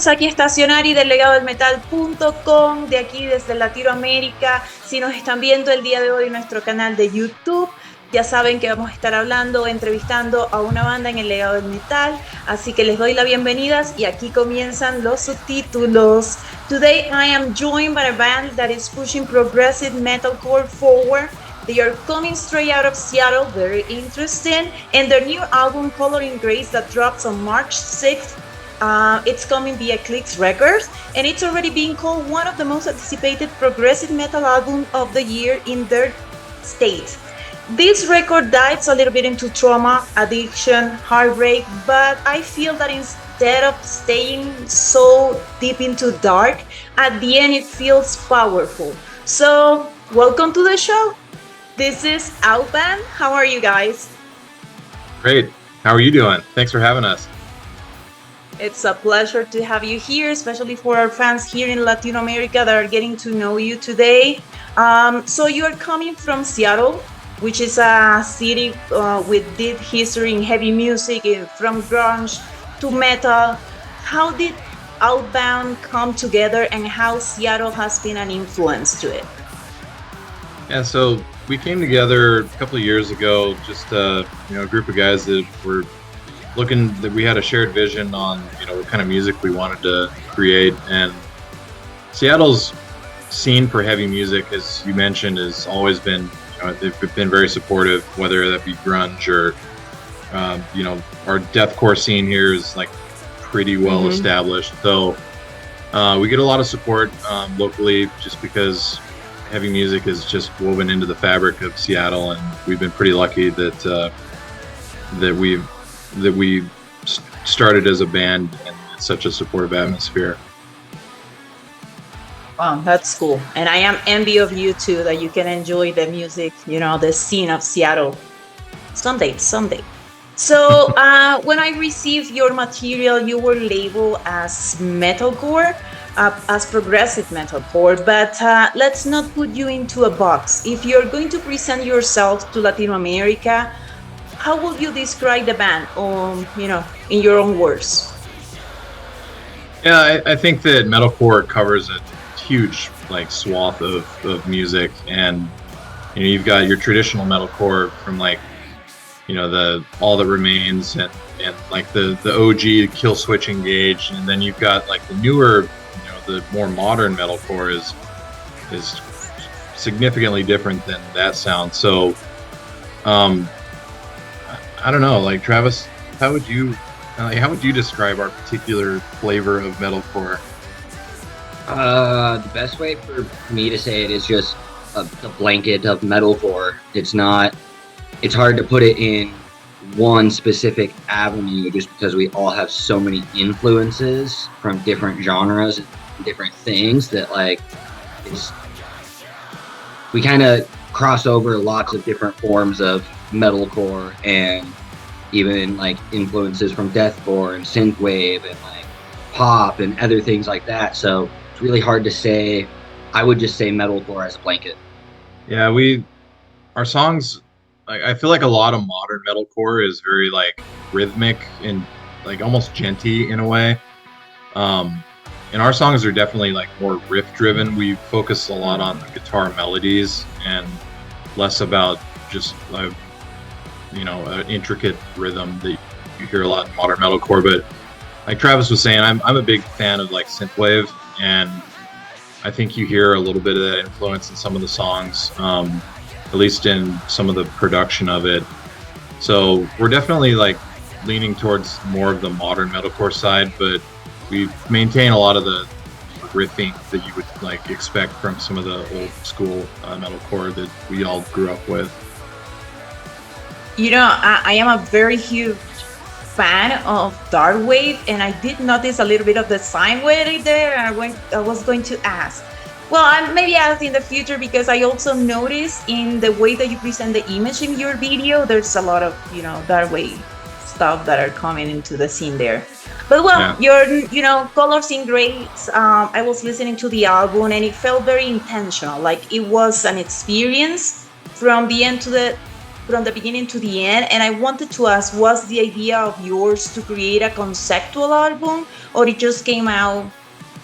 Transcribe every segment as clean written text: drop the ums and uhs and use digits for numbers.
estamos aquí Estacionari del Legado del Metal.com, de aquí desde Latinoamérica. Si nos están viendo el día de hoy en nuestro canal de YouTube, ya saben que vamos a estar hablando, entrevistando a una banda en el Legado del Metal. Así que les doy las bienvenidas y aquí comienzan los subtítulos. Today I am joined by a band that is pushing progressive metalcore forward. They are coming straight out of Seattle, very interesting. And their new album, Coloring Grace, that drops on March 6th. It's coming via Eclipse Records, and it's already being called one of the most anticipated progressive metal albums of the year in their state. This record dives a little bit into trauma, addiction, heartbreak, but I feel that instead of staying so deep into dark, at the end it feels powerful. So, welcome to the show. This is Oathbound. How are you guys? Great. How are you doing? Thanks for having us. It's a pleasure to have you here, especially for our fans here in Latin America that are getting to know you today. So you are coming from Seattle, which is a city with deep history in heavy music, from grunge to metal. How did Oathbound come together, and how Seattle has been an influence to it? Yeah, so we came together a couple of years ago, just a group of guys that were looking, that we had a shared vision on what kind of music we wanted to create. And Seattle's scene for heavy music, as you mentioned, has always been, they've been very supportive, whether that be grunge or our deathcore scene here is like pretty well established. So we get a lot of support locally, just because heavy music is just woven into the fabric of Seattle, and we've been pretty lucky that we started as a band in such a supportive atmosphere. Wow, that's cool. And I am envy of you too, that you can enjoy the music, the scene of Seattle. Someday. So when I received your material, you were labeled as metalcore, as progressive metalcore, but let's not put you into a box. If you're going to present yourself to Latin America, how would you describe the band, in your own words? Yeah, I think that metalcore covers a huge swath of music, and you've got your traditional metalcore from the All That Remains and the OG Kill Switch Engage, and then you've got the newer, the more modern metalcore is significantly different than that sound. So I don't know, Travis, how would you describe our particular flavor of metalcore? The best way for me to say it is just the blanket of metalcore. It's hard to put it in one specific avenue, just because we all have so many influences from different genres and different things that we kind of cross over lots of different forms of metalcore, and even influences from deathcore and synthwave and pop and other things like that. So it's really hard to say. I would just say metalcore as a blanket. Yeah, our songs, I feel like a lot of modern metalcore is very rhythmic and almost genty in a way. And our songs are definitely more riff driven. We focus a lot on the guitar melodies and less about just an intricate rhythm that you hear a lot in modern metalcore. But like Travis was saying, I'm a big fan of synthwave, and I think you hear a little bit of that influence in some of the songs, at least in some of the production of it. So we're definitely leaning towards more of the modern metalcore side, but we maintain a lot of the riffing that you would expect from some of the old school metalcore that we all grew up with. I am a very huge fan of dark wave, and I did notice a little bit of the sine wave there. I was going to ask. Well, I maybe ask in the future, because I also noticed in the way that you present the image in your video, there's a lot of dark wave stuff that are coming into the scene there. But your Colors in Grace, I was listening to the album, and it felt very intentional. It was an experience from the end to the from the beginning to the end. And I wanted to ask, was the idea of yours to create a conceptual album, or it just came out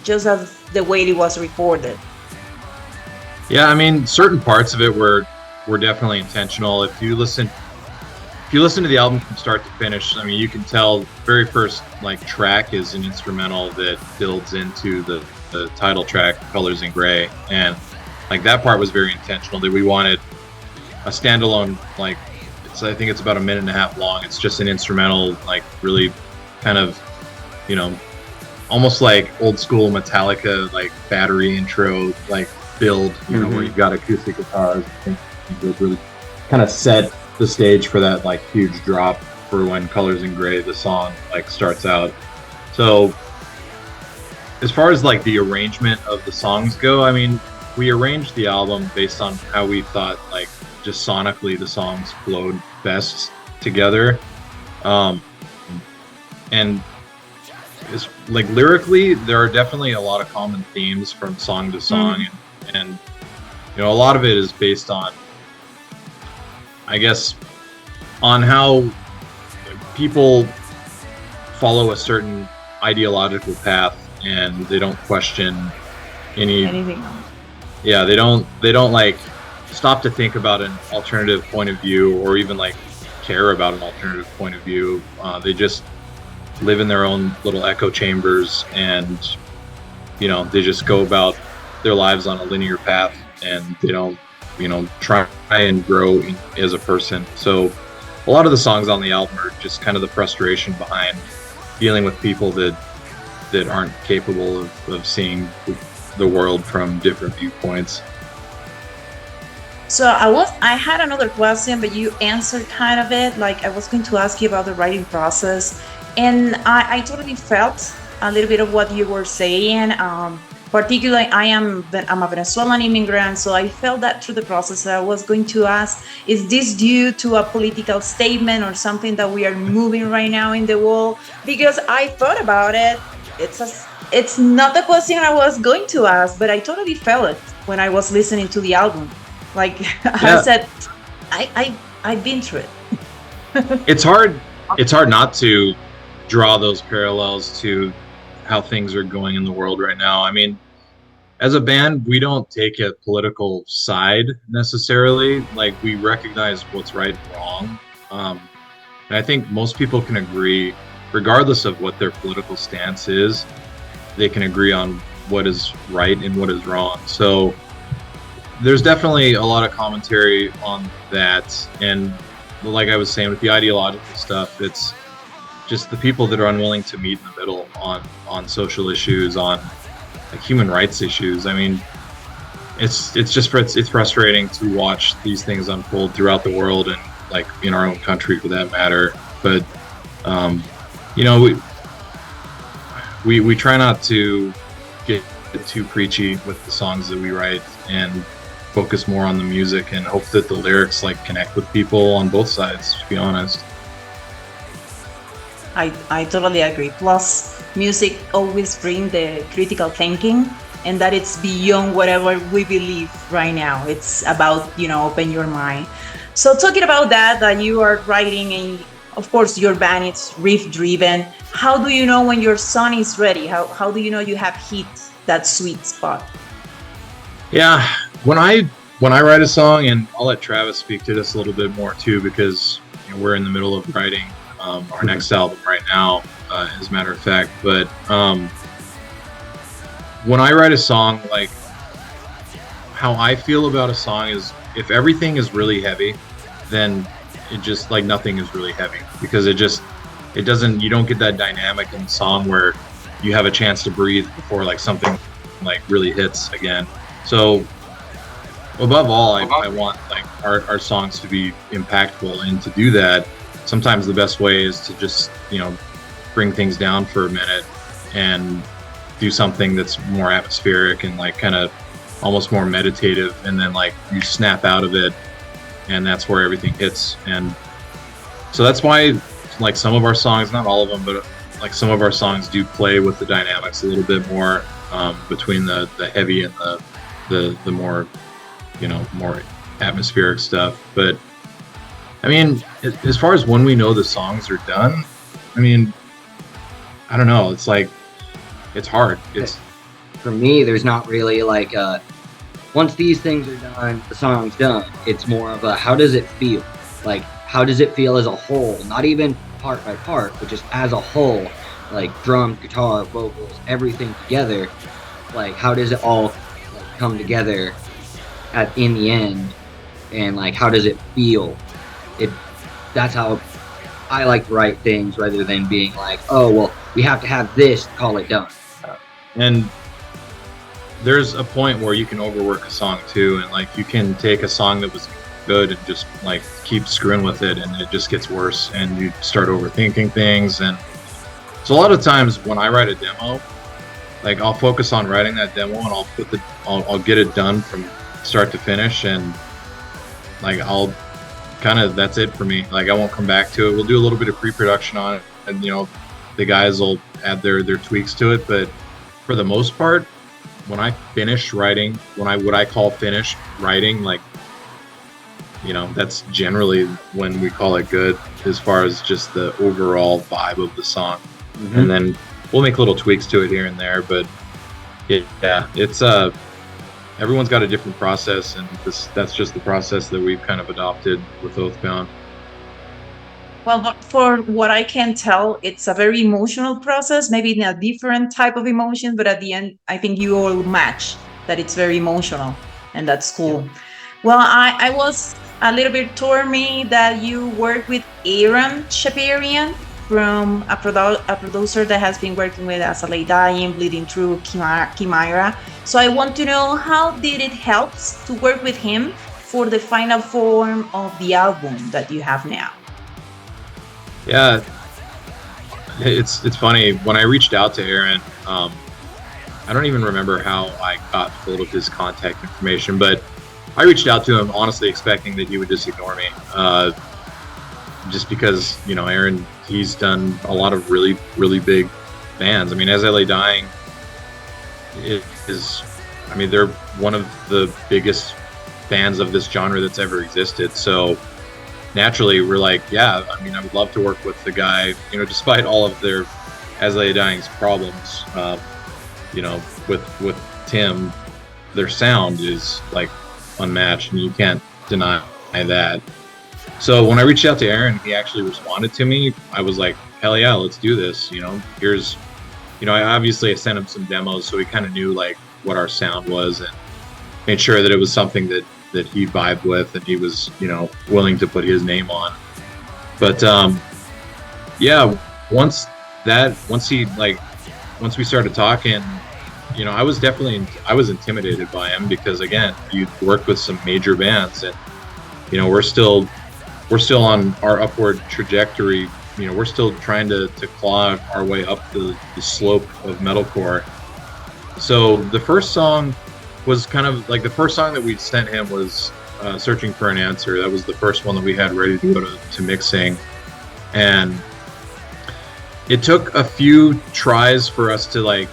just as the way it was recorded? Yeah, I mean, certain parts of it were definitely intentional. If you listen to the album from start to finish, I mean, you can tell the very first like track is an instrumental that builds into the title track, Colors in Gray, and like that part was very intentional. That we wanted a standalone, like I think it's about a minute and a half long. It's just an instrumental, like really kind of, you know, almost like old school Metallica, like battery intro, like build, you know, where you've got acoustic guitars. I think it really kind of set the stage for that like huge drop for when Colors in Gray, the song, like starts out. So as far as like the arrangement of the songs go, I mean, we arranged the album based on how we thought like just sonically the songs flowed best together. And it's like lyrically, there are definitely a lot of common themes from song to song, and you know, a lot of it is based on, I guess, on how people follow a certain ideological path and they don't question anything else. Yeah, they don't like stop to think about an alternative point of view or even like care about an alternative point of view. They just live in their own little echo chambers, and you know, they just go about their lives on a linear path, and they don't, you know, try and grow as a person. So a lot of the songs on the album are just kind of the frustration behind dealing with people that aren't capable of seeing the world from different viewpoints. So I had another question, but you answered kind of it. Like, I was going to ask you about the writing process, and I totally felt a little bit of what you were saying. Particularly, I'm a Venezuelan immigrant, so I felt that through the process. I was going to ask, is this due to a political statement or something that we are moving right now in the world? Because I thought about it. It's not the question I was going to ask, but I totally felt it when I was listening to the album. Like, I said, I've been through it. It's hard not to draw those parallels to how things are going in the world right now. I mean, as a band, we don't take a political side necessarily. Like, we recognize what's right and wrong. And I think most people can agree, regardless of what their political stance is, they can agree on what is right and what is wrong. So there's definitely a lot of commentary on that. And like I was saying, with the ideological stuff, it's just the people that are unwilling to meet in the middle on social issues, on like human rights issues. I mean, it's frustrating to watch these things unfold throughout the world and like in our own country for that matter. But you know, we try not to get too preachy with the songs that we write, and focus more on the music and hope that the lyrics like connect with people on both sides, to be honest. I totally agree. Plus, music always brings the critical thinking, and that it's beyond whatever we believe right now. It's about, you know, open your mind. So talking about that you are writing, and of course your band is riff driven. How do you know when your song is ready? How do you know you have hit that sweet spot? Yeah, when I write a song, and I'll let Travis speak to this a little bit more too, because you know, we're in the middle of writing our next album right now, as a matter of fact. But when I write a song, like how I feel about a song is, if everything is really heavy, then it just like nothing is really heavy, because it doesn't, you don't get that dynamic in the song where you have a chance to breathe before like something like really hits again. So above all, I want like our songs to be impactful, and to do that, sometimes the best way is to just, you know, bring things down for a minute and do something that's more atmospheric and like kind of almost more meditative, and then like you snap out of it, and that's where everything hits. And so that's why like some of our songs, not all of them, but like some of our songs do play with the dynamics a little bit more, between the heavy and the more, you know, more atmospheric stuff. But I mean, as far as when we know the songs are done, I mean, I don't know. It's like, it's hard. It's For me, there's not really like once these things are done, the song's done. It's more of a how does it feel? Like how does it feel as a whole? Not even part by part, but just as a whole. Like drums, guitar, vocals, everything together. Like how does it all like, come together in the end? And like how does it feel? That's how I like to write things rather than being like, oh well, we have to have this to call it done. And there's a point where you can overwork a song too, and like you can take a song that was good and just like keep screwing with it, and it just gets worse, and you start overthinking things. And so a lot of times when I write a demo, like I'll focus on writing that demo, and I'll get it done from start to finish, and like I'll kind of, that's it for me. Like I won't come back to it. We'll do a little bit of pre-production on it, and you know, the guys will add their tweaks to it, but for the most part, when I finish writing, what I call finished writing, like, you know, that's generally when we call it good as far as just the overall vibe of the song. Mm-hmm. And then we'll make little tweaks to it here and there, but it's everyone's got a different process, and that's just the process that we've kind of adopted with Oathbound. Well, for what I can tell, it's a very emotional process, maybe in a different type of emotion, but at the end, I think you all match that it's very emotional, and that's cool. Yeah. Well, I was a little bit told me that you work with Aaron Shaparian from a producer that has been working with As I Lay Dying, Bleeding Through, Chimera. So I want to know, how did it help to work with him for the final form of the album that you have now? Yeah, it's funny. When I reached out to Aaron, I don't even remember how I got hold of his contact information, but I reached out to him honestly expecting that he would just ignore me. Just because, you know, Aaron, he's done a lot of really, really big bands. I mean, As I Lay Dying they're one of the biggest bands of this genre that's ever existed. So naturally, we're like, yeah, I mean, I would love to work with the guy, you know, despite all of their As I Lay Dying's problems. You know, with Tim, their sound is like unmatched, and you can't deny that. So when I reached out to Aaron, he actually responded to me. I was like, hell yeah, let's do this. You know, I sent him some demos, so he kind of knew like what our sound was, and made sure that it was something that he vibed with, and he was, you know, willing to put his name on. But yeah, once we started talking, you know, I was intimidated by him, because again, you worked with some major bands, and you know, we're still on our upward trajectory. You know, we're still trying to claw our way up the slope of metalcore. So the first song was kind of like, the first song that we sent him was Searching for an Answer. That was the first one that we had ready to go to mixing. And it took a few tries for us to like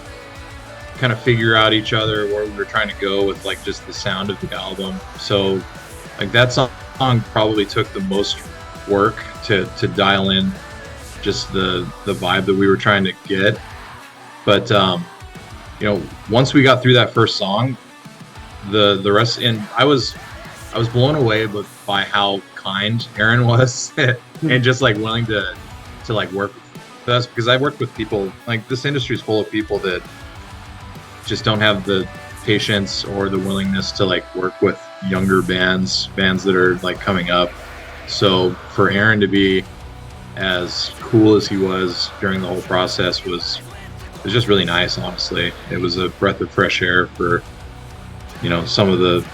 kind of figure out each other where we were trying to go with like just the sound of the album. So like that song probably took the most work to dial in just the vibe that we were trying to get. But you know, once we got through that first song, the rest, and I was blown away by how kind Aaron was and just like willing to like work with us, because I worked with people, like this industry is full of people that just don't have the patience or the willingness to like work with younger bands that are like coming up. So for Aaron to be as cool as he was during the whole process was just really nice. Honestly, it was a breath of fresh air for, you know, some of the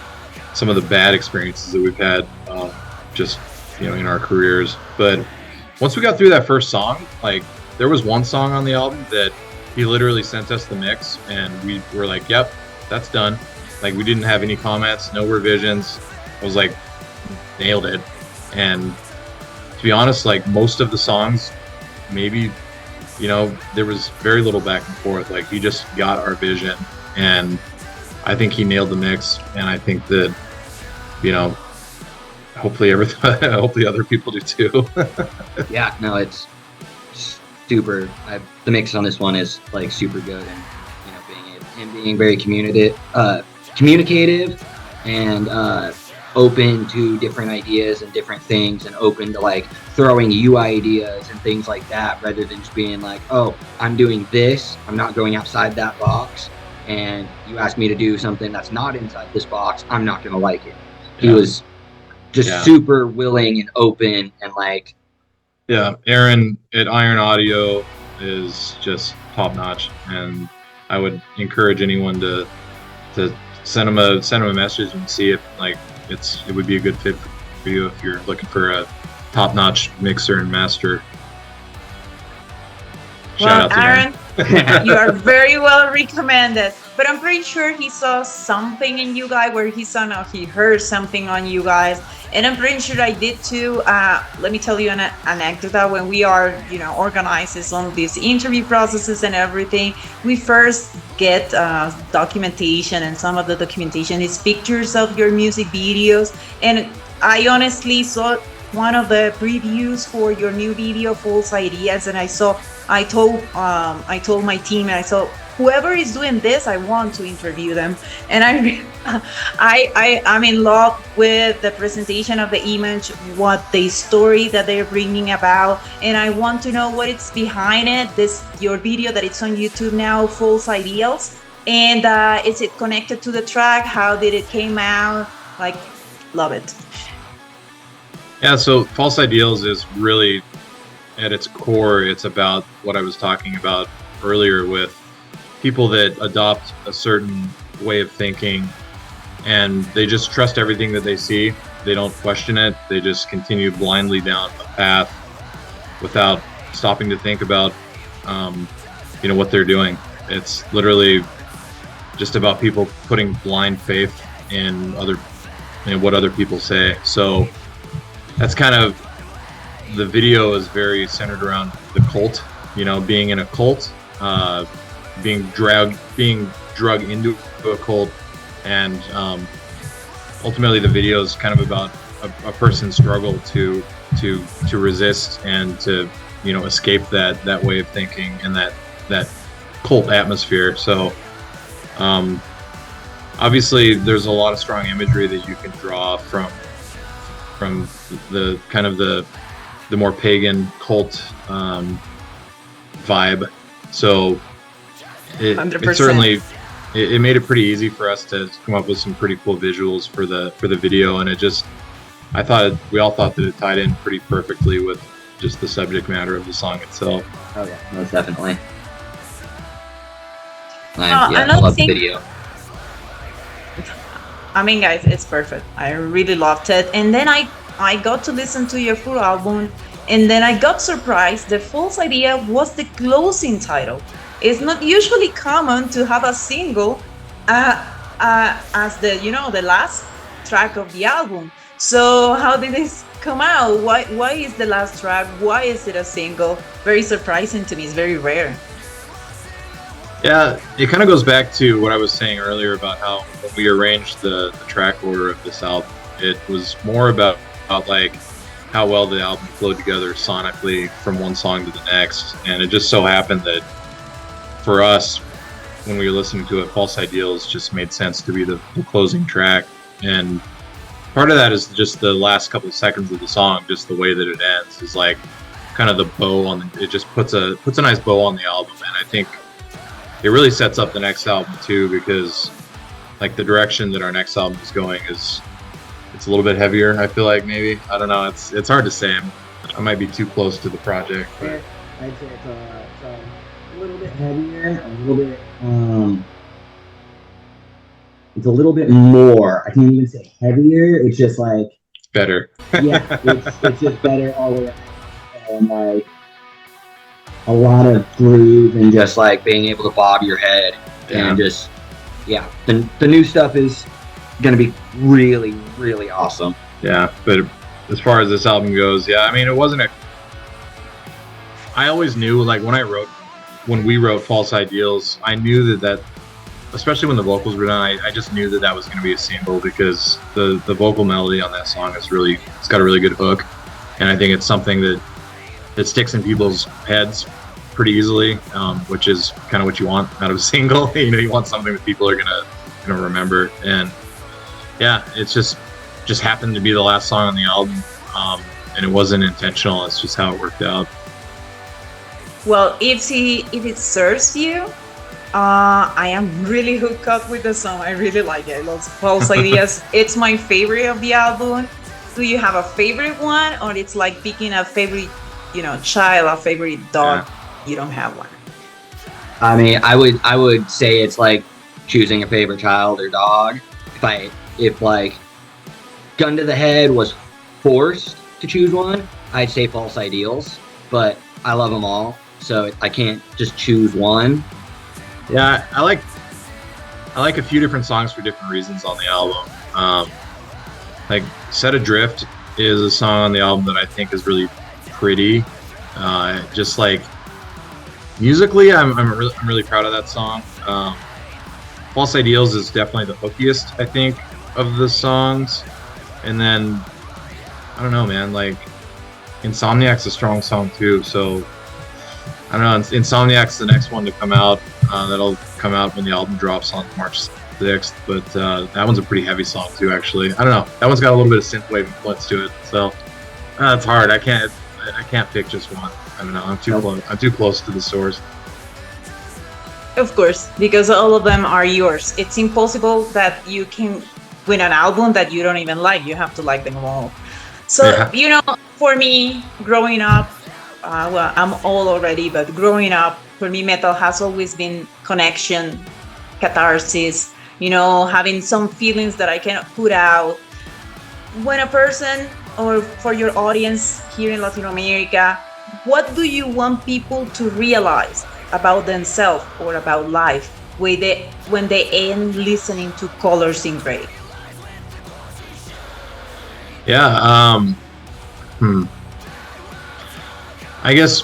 bad experiences that we've had just, you know, in our careers. But once we got through that first song, like there was one song on the album that he literally sent us the mix, and we were like, yep, that's done. Like we didn't have any comments, no revisions. I was like, nailed it. And to be honest, like most of the songs, maybe, you know, there was very little back and forth. Like he just got our vision, and I think he nailed the mix. And I think that, you know, hopefully hopefully other people do too. Yeah, no, it's super. The mix on this one is like super good, and being very communicative, and open to different ideas and different things, and open to like throwing you ideas and things like that, rather than just being like, oh, I'm doing this, I'm not going outside that box, and you ask me to do something that's not inside this box, I'm not gonna like it. He was just super willing and open, and like, yeah, Aaron at Iron Audio is just top notch, and I would encourage anyone to send him a message and see if like it would be a good fit for you if you're looking for a top notch mixer and master. Well, Aaron, you are very well recommended. But I'm pretty sure he saw something in you guys, where he heard something on you guys, and I'm pretty sure I did too. Let me tell you an anecdote. When we are, organizing on these interview processes and everything, we first get documentation, and some of the documentation is pictures of your music videos. And I honestly saw one of the previews for your new video, False Ideas, and I told my team, and I saw, whoever is doing this, I want to interview them. And I'm in love with the presentation of the image, what the story that they're bringing about, and I want to know what it's behind it. Your video that it's on YouTube now, False Ideals, and is it connected to the track? How did it came out? Like, love it. Yeah, so False Ideals is really, at its core, it's about what I was talking about earlier with people that adopt a certain way of thinking, and they just trust everything that they see. They don't question it. They just continue blindly down a path without stopping to think about, what they're doing. It's literally just about people putting blind faith in what other people say. So that's kind of, the video is very centered around the cult, being in a cult, being drugged into a cult, and ultimately the video is kind of about a person's struggle to resist and to escape that way of thinking and that cult atmosphere. So obviously there's a lot of strong imagery that you can draw from the kind of the more pagan cult vibe. So it certainly made it pretty easy for us to come up with some pretty cool visuals for the video, and we all thought that it tied in pretty perfectly with just the subject matter of the song itself. Oh yeah, most definitely. I love the video. I mean, guys, it's perfect. I really loved it. And then I got to listen to your full album, and then I got surprised. The False Idea was the closing title. It's not usually common to have a single as the last track of the album. So how did this come out? Why is the last track? Why is it a single? Very surprising to me. It's very rare. Yeah, it kind of goes back to what I was saying earlier about how when we arranged the track order of this album, it was more about like how well the album flowed together sonically from one song to the next. And it just so happened that for us, when we were listening to it, False Ideals just made sense to be the closing track. And part of that is just the last couple of seconds of the song, just the way that it ends is like kind of the bow it just puts a nice bow on the album. And I think it really sets up the next album too, because like the direction that our next album is going it's a little bit heavier. I feel like maybe, I don't know, it's hard to say. I might be too close to the project, but I'd say it's a little bit heavier, a little bit it's a little bit more. I can't even say heavier. It's just like better. Yeah, it's just better all the way around, and like a lot of groove and just like being able to bob your head and just the new stuff is gonna be really, really awesome. Yeah, but as far as this album goes, I mean, it wasn't I always knew, like when we wrote False Ideals, I knew that especially when the vocals were done, I just knew that that was going to be a single, because the vocal melody on that song is really, it's got a really good hook, and I think it's something that sticks in people's heads pretty easily, which is kind of what you want out of a single. You know, you want something that people are gonna remember, and yeah, it's just happened to be the last song on the album, and it wasn't intentional. It's just how it worked out. Well, if it serves you, I am really hooked up with the song. I really like it. Those false ideas. It's my favorite of the album. Do you have a favorite one, or it's like picking a favorite, child, a favorite dog? Yeah. You don't have one. I mean, I would say it's like choosing a favorite child or dog. If like gun to the head was forced to choose one, I'd say False Ideals, but I love them all, so I can't just choose one. Yeah, I like a few different songs for different reasons on the album. Like Set Adrift is a song on the album that I think is really pretty. Just like musically, I'm really proud of that song. False Ideals is definitely the hookiest, I think, of the songs. And then I don't know, man, like Insomniac's a strong song too, so I don't know. Insomniac's the next one to come out. That'll come out when the album drops on March 6th, but that one's a pretty heavy song too, actually. I don't know, that one's got a little bit of synthwave influence to it, so it's hard. I can't pick just one. I don't know, I'm too close to the source. Of course, because all of them are yours. It's impossible that you can win an album that you don't even like. You have to like them all. So, yeah. For me, growing up, well, I'm old already, but growing up, for me, metal has always been connection, catharsis, having some feelings that I cannot put out. When a person, or for your audience here in Latin America, what do you want people to realize about themselves or about life when they end listening to Colors in Gray? Yeah, I guess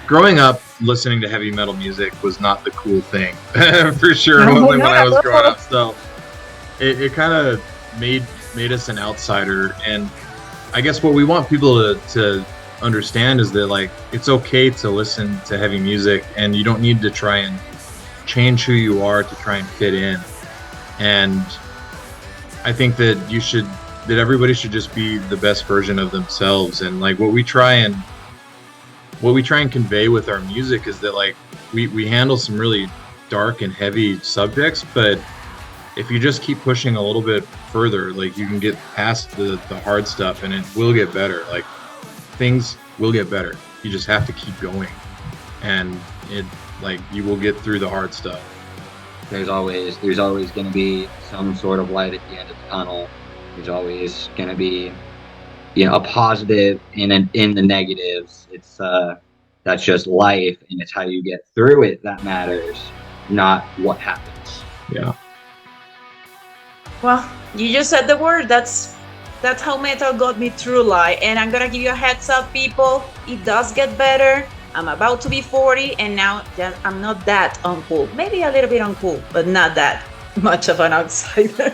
growing up, listening to heavy metal music was not the cool thing for sure. When I was growing up, so it kind of made us an outsider. And I guess what we want people to understand is that, like, it's okay to listen to heavy music, and you don't need to try and change who you are to try and fit in. And I think that everybody should just be the best version of themselves. And like what we try and convey with our music is that, like, we handle some really dark and heavy subjects, but if you just keep pushing a little bit further, like, you can get past the hard stuff, and it will get better. Like, things will get better. You just have to keep going, and you will get through the hard stuff. There's always going to be some sort of light at the end of the tunnel. There's always going to be, a positive in the negatives. It's that's just life, and it's how you get through it that matters, not what happens. Yeah. Well, you just said the word. That's how metal got me through life. And I'm gonna give you a heads up, people. It does get better. I'm about to be 40, and now I'm not that uncool. Maybe a little bit uncool, but not that much of an outsider.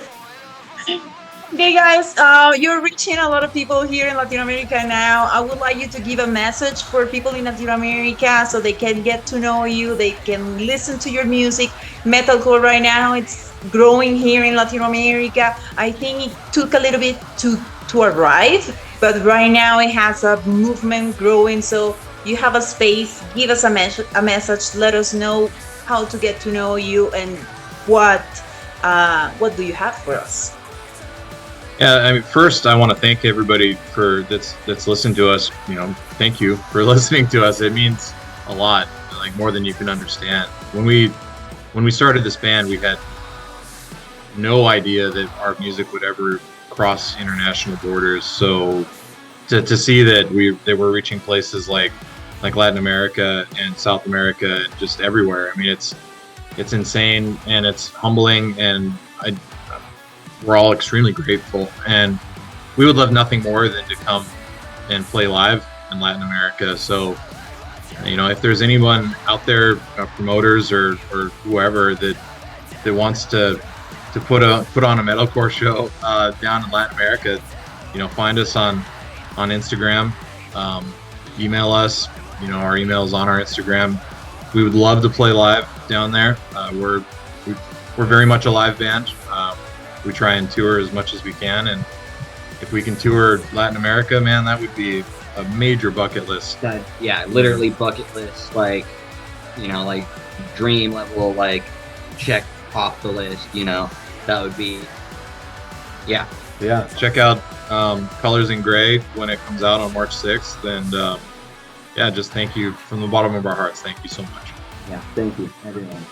Okay, guys, you're reaching a lot of people here in Latin America now. I would like you to give a message for people in Latin America so they can get to know you, they can listen to your music. Metalcore right now, it's growing here in Latin America. I think it took a little bit to arrive, but right now it has a movement growing. So you have a space, give us a message, let us know how to get to know you, and what do you have for us? Yeah, I mean, first I want to thank everybody that's listened to us. Thank you for listening to us. It means a lot, like more than you can understand. When we started this band, we had no idea that our music would ever cross international borders. So to see that we're reaching places like Latin America and South America and just everywhere. I mean, it's insane, and it's humbling, and we're all extremely grateful, and we would love nothing more than to come and play live in Latin America. So You know, if there's anyone out there, promoters or whoever that wants to put on a metalcore show down in Latin America, you know, find us on Instagram, email us. You know, our email is on our Instagram. We would love to play live down there. We're very much a live band. We try and tour as much as we can, and if we can tour Latin America, man, that would be a major bucket list. Yeah, literally bucket list, like, you know, like dream level, like check off the list, you know. That would be, yeah. Check out Colors in Gray when it comes out on March 6th, and yeah, just thank you from the bottom of our hearts. Thank you so much. Yeah, thank you, everyone.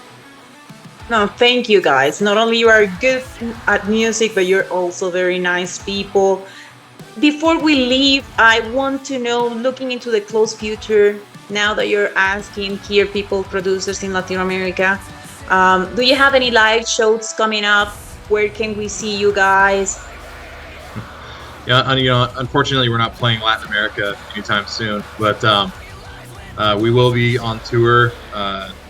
No, thank you guys. Not only you are good at music, but you're also very nice people. Before we leave, I want to know, looking into the close future, now that you're asking here people, producers in Latin America, do you have any live shows coming up? Where can we see you guys? Yeah, you know, unfortunately, we're not playing Latin America anytime soon, but we will be on tour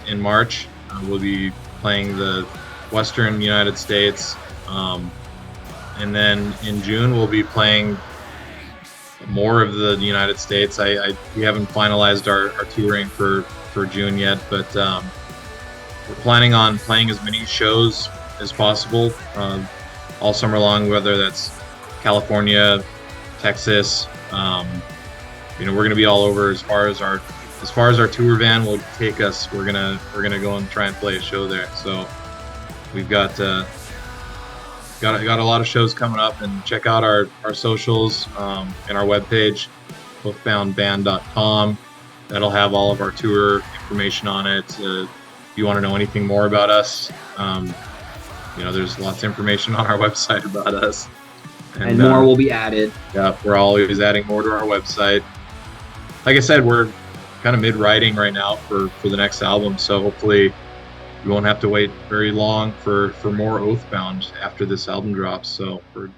in March. We'll be playing the Western United States, and then in June we'll be playing more of the United States. We haven't finalized our touring for June yet, but we're planning on playing as many shows as possible all summer long, whether that's California, Texas. You know, we're gonna be all over as far as our tour van will take us. We're gonna go and try and play a show there. So we've got a lot of shows coming up, and check out our socials and our webpage, oathboundband.com. That'll have all of our tour information on it. If you want to know anything more about us, you know, there's lots of information on our website about us. And more will be added. Yeah, we're always adding more to our website. Like I said, we're kind of mid-writing right now for the next album, so hopefully we won't have to wait very long for more Oathbound after this album drops. So we're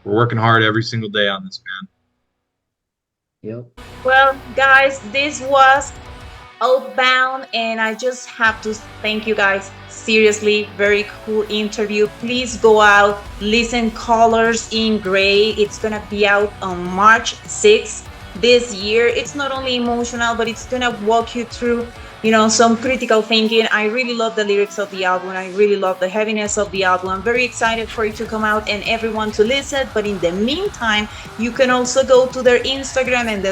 working hard every single day on this, man. Yep. Well, guys, this was Oathbound, and I just have to thank you guys. Seriously, very cool interview. Please go out, listen Colors in Gray. It's gonna be out on March 6th this year. It's not only emotional, but it's gonna walk you through, you know, some critical thinking. I really love the lyrics of the album. I really love the heaviness of the album. I'm very excited for it to come out and everyone to listen. But in the meantime, you can also go to their Instagram and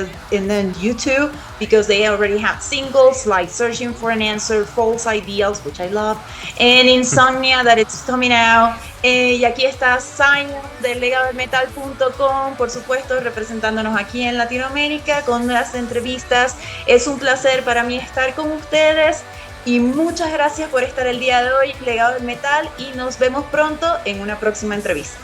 then YouTube, because they already have singles like Searching for an Answer, False Ideals, which I love, and Insomnia, that it's coming out. Y aquí está Simon de legadodelmetal.com, por supuesto, representándonos aquí en Latinoamérica con las entrevistas. Es un placer para mí estar con ustedes y muchas gracias por estar el día de hoy, Legado del Metal, y nos vemos pronto en una próxima entrevista.